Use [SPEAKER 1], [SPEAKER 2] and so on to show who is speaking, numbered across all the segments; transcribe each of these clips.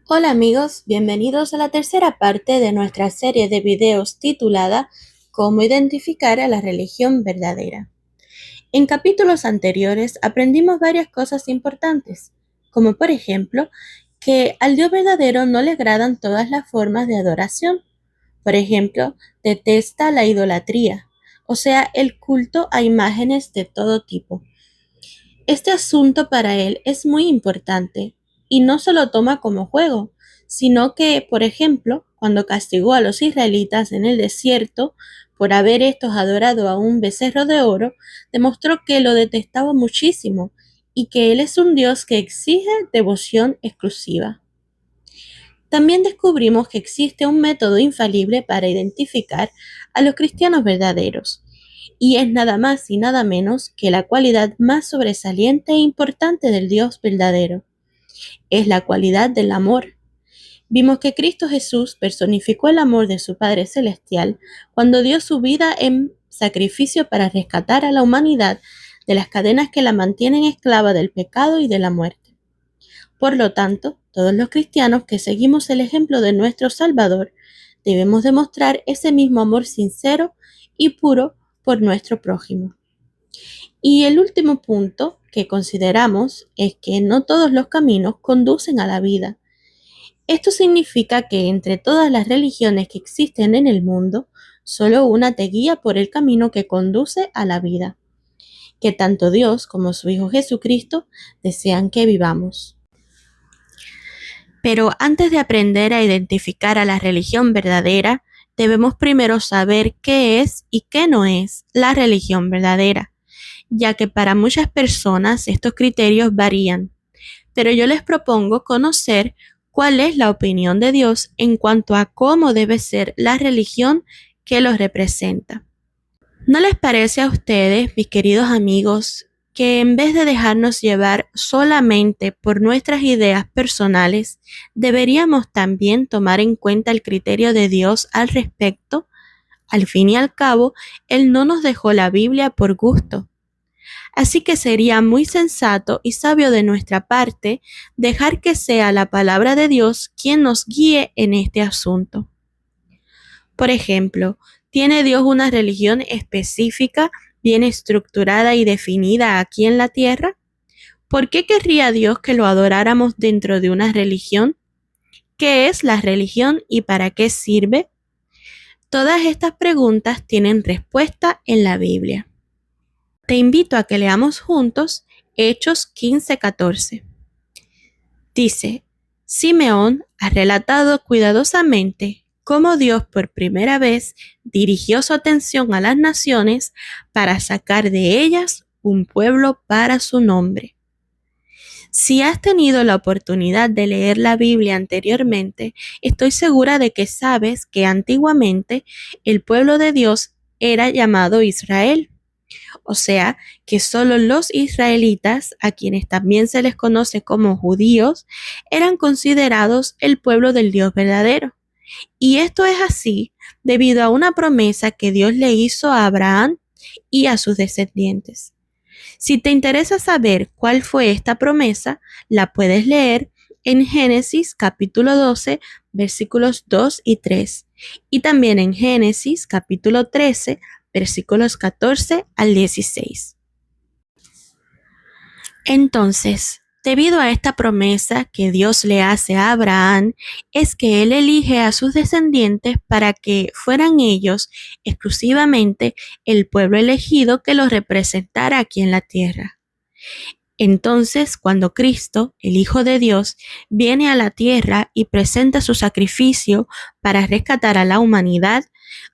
[SPEAKER 1] Hola amigos, bienvenidos a la tercera parte de nuestra serie de videos titulada Cómo identificar a la religión verdadera. En capítulos anteriores aprendimos varias cosas importantes, como por ejemplo, que al Dios verdadero no le agradan todas las formas de adoración. Por ejemplo, detesta la idolatría, o sea, el culto a imágenes de todo tipo. Este asunto para él es muy importante y no se lo toma como juego, sino que, por ejemplo, cuando castigó a los israelitas en el desierto por haber estos adorado a un becerro de oro, demostró que lo detestaba muchísimo y que él es un Dios que exige devoción exclusiva. También descubrimos que existe un método infalible para identificar a los cristianos verdaderos, y es nada más y nada menos que la cualidad más sobresaliente e importante del Dios verdadero. Es la cualidad del amor. Vimos que Cristo Jesús personificó el amor de su Padre Celestial cuando dio su vida en sacrificio para rescatar a la humanidad de las cadenas que la mantienen esclava del pecado y de la muerte. Por lo tanto, todos los cristianos que seguimos el ejemplo de nuestro Salvador debemos demostrar ese mismo amor sincero y puro por nuestro prójimo. Y el último punto que consideramos es que no todos los caminos conducen a la vida. Esto significa que entre todas las religiones que existen en el mundo, solo una te guía por el camino que conduce a la vida, que tanto Dios como su Hijo Jesucristo desean que vivamos. Pero antes de aprender a identificar a la religión verdadera, debemos primero saber qué es y qué no es la religión verdadera, ya que para muchas personas estos criterios varían. Pero yo les propongo conocer cuál es la opinión de Dios en cuanto a cómo debe ser la religión que los representa. ¿No les parece a ustedes, mis queridos amigos, que en vez de dejarnos llevar solamente por nuestras ideas personales, deberíamos también tomar en cuenta el criterio de Dios al respecto? Al fin y al cabo, Él no nos dejó la Biblia por gusto. Así que sería muy sensato y sabio de nuestra parte dejar que sea la palabra de Dios quien nos guíe en este asunto. Por ejemplo, ¿tiene Dios una religión específica, bien estructurada y definida aquí en la tierra? ¿Por qué querría Dios que lo adoráramos dentro de una religión? ¿Qué es la religión y para qué sirve? Todas estas preguntas tienen respuesta en la Biblia. Te invito a que leamos juntos Hechos 15:14. Dice, Simeón ha relatado cuidadosamente cómo Dios por primera vez dirigió su atención a las naciones para sacar de ellas un pueblo para su nombre. Si has tenido la oportunidad de leer la Biblia anteriormente, estoy segura de que sabes que antiguamente el pueblo de Dios era llamado Israel. O sea, que solo los israelitas, a quienes también se les conoce como judíos, eran considerados el pueblo del Dios verdadero. Y esto es así debido a una promesa que Dios le hizo a Abraham y a sus descendientes. Si te interesa saber cuál fue esta promesa, la puedes leer en Génesis capítulo 12, versículos 2 y 3, y también en Génesis capítulo 13, versículos 14 al 16. Entonces, debido a esta promesa que Dios le hace a Abraham, es que él elige a sus descendientes para que fueran ellos exclusivamente el pueblo elegido que los representara aquí en la tierra. Entonces, cuando Cristo, el Hijo de Dios, viene a la tierra y presenta su sacrificio para rescatar a la humanidad,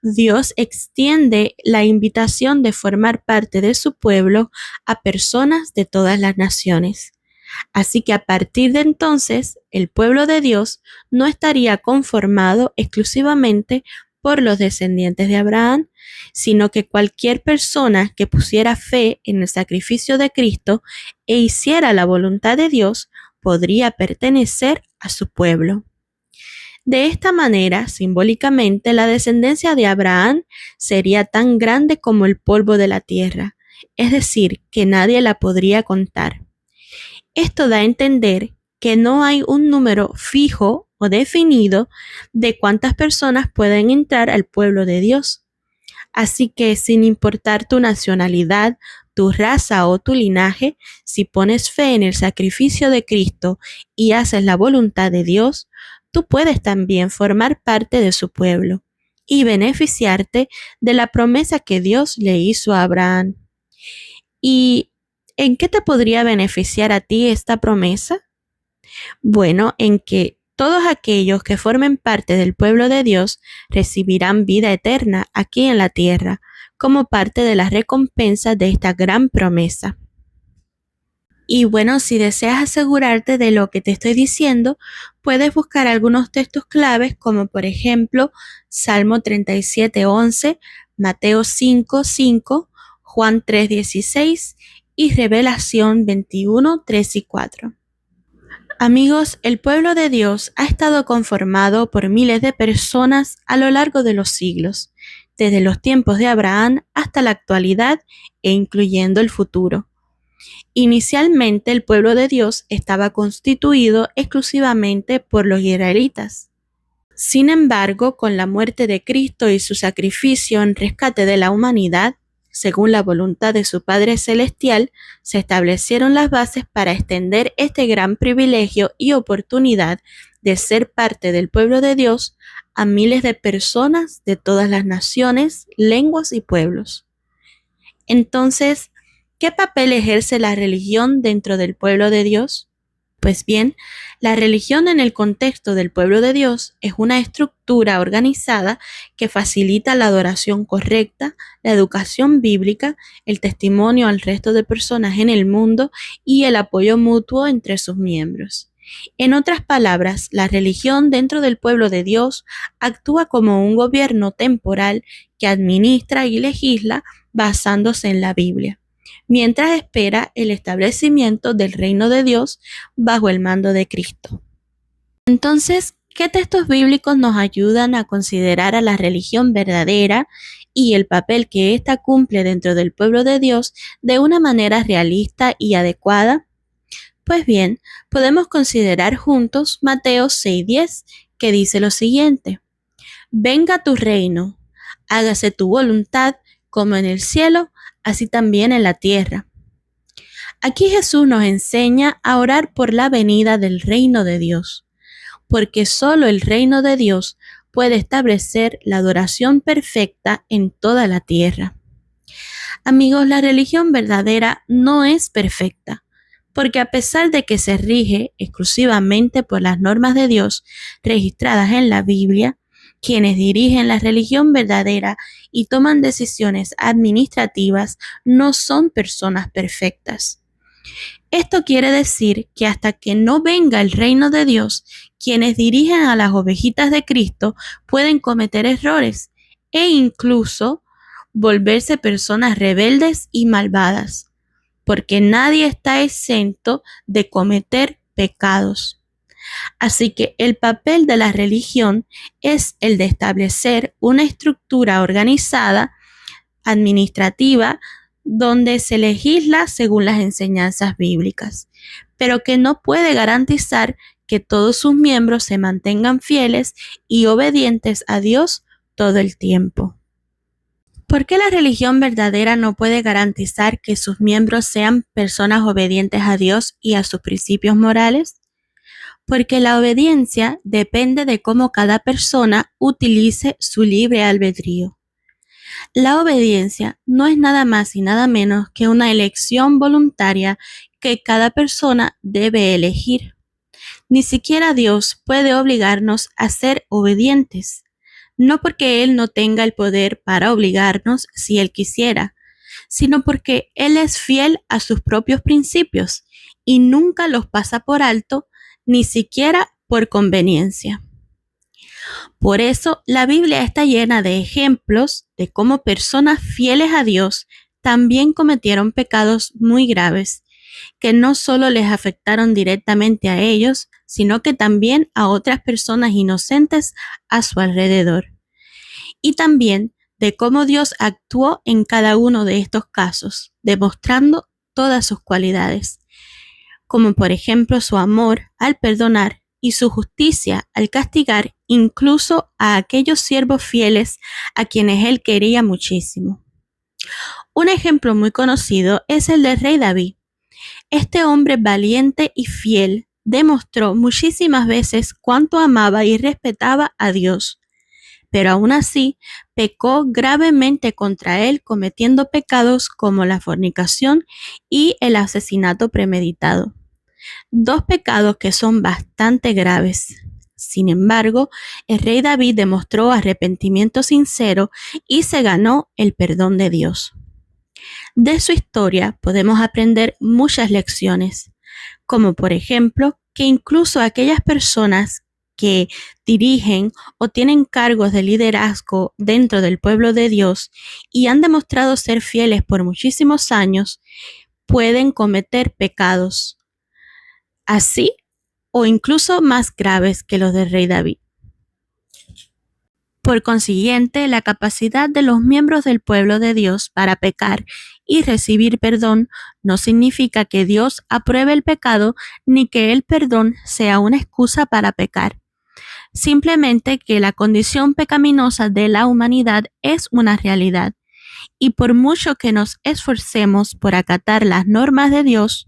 [SPEAKER 1] Dios extiende la invitación de formar parte de su pueblo a personas de todas las naciones. Así que a partir de entonces, el pueblo de Dios no estaría conformado exclusivamente por los descendientes de Abraham, sino que cualquier persona que pusiera fe en el sacrificio de Cristo e hiciera la voluntad de Dios podría pertenecer a su pueblo. De esta manera, simbólicamente, la descendencia de Abraham sería tan grande como el polvo de la tierra, es decir, que nadie la podría contar. Esto da a entender que no hay un número fijo o definido de cuántas personas pueden entrar al pueblo de Dios. Así que sin importar tu nacionalidad, tu raza o tu linaje, si pones fe en el sacrificio de Cristo y haces la voluntad de Dios, tú puedes también formar parte de su pueblo y beneficiarte de la promesa que Dios le hizo a Abraham. ¿Y en qué te podría beneficiar a ti esta promesa? Bueno, en que todos aquellos que formen parte del pueblo de Dios recibirán vida eterna aquí en la tierra, como parte de las recompensas de esta gran promesa. Y bueno, si deseas asegurarte de lo que te estoy diciendo, puedes buscar algunos textos claves como por ejemplo Salmo 37:11, Mateo 5:5, Juan 3:16 y Revelación 21:3 y 4. Amigos, el pueblo de Dios ha estado conformado por miles de personas a lo largo de los siglos, desde los tiempos de Abraham hasta la actualidad e incluyendo el futuro. Inicialmente el pueblo de Dios estaba constituido exclusivamente por los israelitas. Sin embargo, con la muerte de Cristo y su sacrificio en rescate de la humanidad, según la voluntad de su Padre Celestial, se establecieron las bases para extender este gran privilegio y oportunidad de ser parte del pueblo de Dios a miles de personas de todas las naciones, lenguas y pueblos. Entonces, ¿qué papel ejerce la religión dentro del pueblo de Dios? Pues bien, la religión en el contexto del pueblo de Dios es una estructura organizada que facilita la adoración correcta, la educación bíblica, el testimonio al resto de personas en el mundo y el apoyo mutuo entre sus miembros. En otras palabras, la religión dentro del pueblo de Dios actúa como un gobierno temporal que administra y legisla basándose en la Biblia, mientras espera el establecimiento del reino de Dios bajo el mando de Cristo. Entonces, ¿qué textos bíblicos nos ayudan a considerar a la religión verdadera y el papel que ésta cumple dentro del pueblo de Dios de una manera realista y adecuada? Pues bien, podemos considerar juntos Mateo 6:10, que dice lo siguiente: Venga tu reino, hágase tu voluntad como en el cielo, así también en la tierra. Aquí Jesús nos enseña a orar por la venida del reino de Dios, porque solo el reino de Dios puede establecer la adoración perfecta en toda la tierra. Amigos, la religión verdadera no es perfecta, porque a pesar de que se rige exclusivamente por las normas de Dios registradas en la Biblia, quienes dirigen la religión verdadera y toman decisiones administrativas no son personas perfectas. Esto quiere decir que hasta que no venga el reino de Dios, quienes dirigen a las ovejitas de Cristo pueden cometer errores e incluso volverse personas rebeldes y malvadas, porque nadie está exento de cometer pecados. Así que el papel de la religión es el de establecer una estructura organizada, administrativa, donde se legisla según las enseñanzas bíblicas, pero que no puede garantizar que todos sus miembros se mantengan fieles y obedientes a Dios todo el tiempo. ¿Por qué la religión verdadera no puede garantizar que sus miembros sean personas obedientes a Dios y a sus principios morales? Porque la obediencia depende de cómo cada persona utilice su libre albedrío. La obediencia no es nada más y nada menos que una elección voluntaria que cada persona debe elegir. Ni siquiera Dios puede obligarnos a ser obedientes, no porque Él no tenga el poder para obligarnos si Él quisiera, sino porque Él es fiel a sus propios principios y nunca los pasa por alto, ni siquiera por conveniencia. Por eso, la Biblia está llena de ejemplos de cómo personas fieles a Dios también cometieron pecados muy graves, que no solo les afectaron directamente a ellos, sino que también a otras personas inocentes a su alrededor. Y también de cómo Dios actuó en cada uno de estos casos, demostrando todas sus cualidades. como por ejemplo su amor al perdonar y su justicia al castigar incluso a aquellos siervos fieles a quienes él quería muchísimo. Un ejemplo muy conocido es el del rey David. Este hombre valiente y fiel demostró muchísimas veces cuánto amaba y respetaba a Dios, pero aún así pecó gravemente contra él cometiendo pecados como la fornicación y el asesinato premeditado. Dos pecados que son bastante graves. Sin embargo, el rey David demostró arrepentimiento sincero y se ganó el perdón de Dios. De su historia podemos aprender muchas lecciones, como por ejemplo que incluso aquellas personas que dirigen o tienen cargos de liderazgo dentro del pueblo de Dios y han demostrado ser fieles por muchísimos años, pueden cometer pecados así o incluso más graves que los del rey David. Por consiguiente, la capacidad de los miembros del pueblo de Dios para pecar y recibir perdón no significa que Dios apruebe el pecado ni que el perdón sea una excusa para pecar. Simplemente que la condición pecaminosa de la humanidad es una realidad y por mucho que nos esforcemos por acatar las normas de Dios,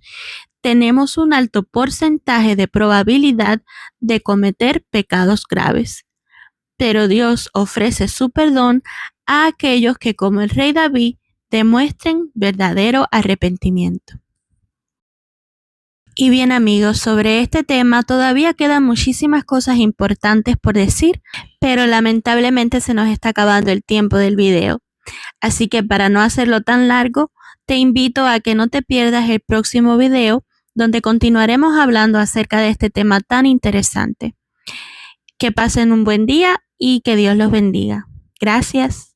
[SPEAKER 1] tenemos un alto porcentaje de probabilidad de cometer pecados graves. Pero Dios ofrece su perdón a aquellos que, como el rey David, demuestren verdadero arrepentimiento. Y bien amigos, sobre este tema todavía quedan muchísimas cosas importantes por decir, pero lamentablemente se nos está acabando el tiempo del video. Así que para no hacerlo tan largo, te invito a que no te pierdas el próximo video, donde continuaremos hablando acerca de este tema tan interesante. Que pasen un buen día y que Dios los bendiga. Gracias.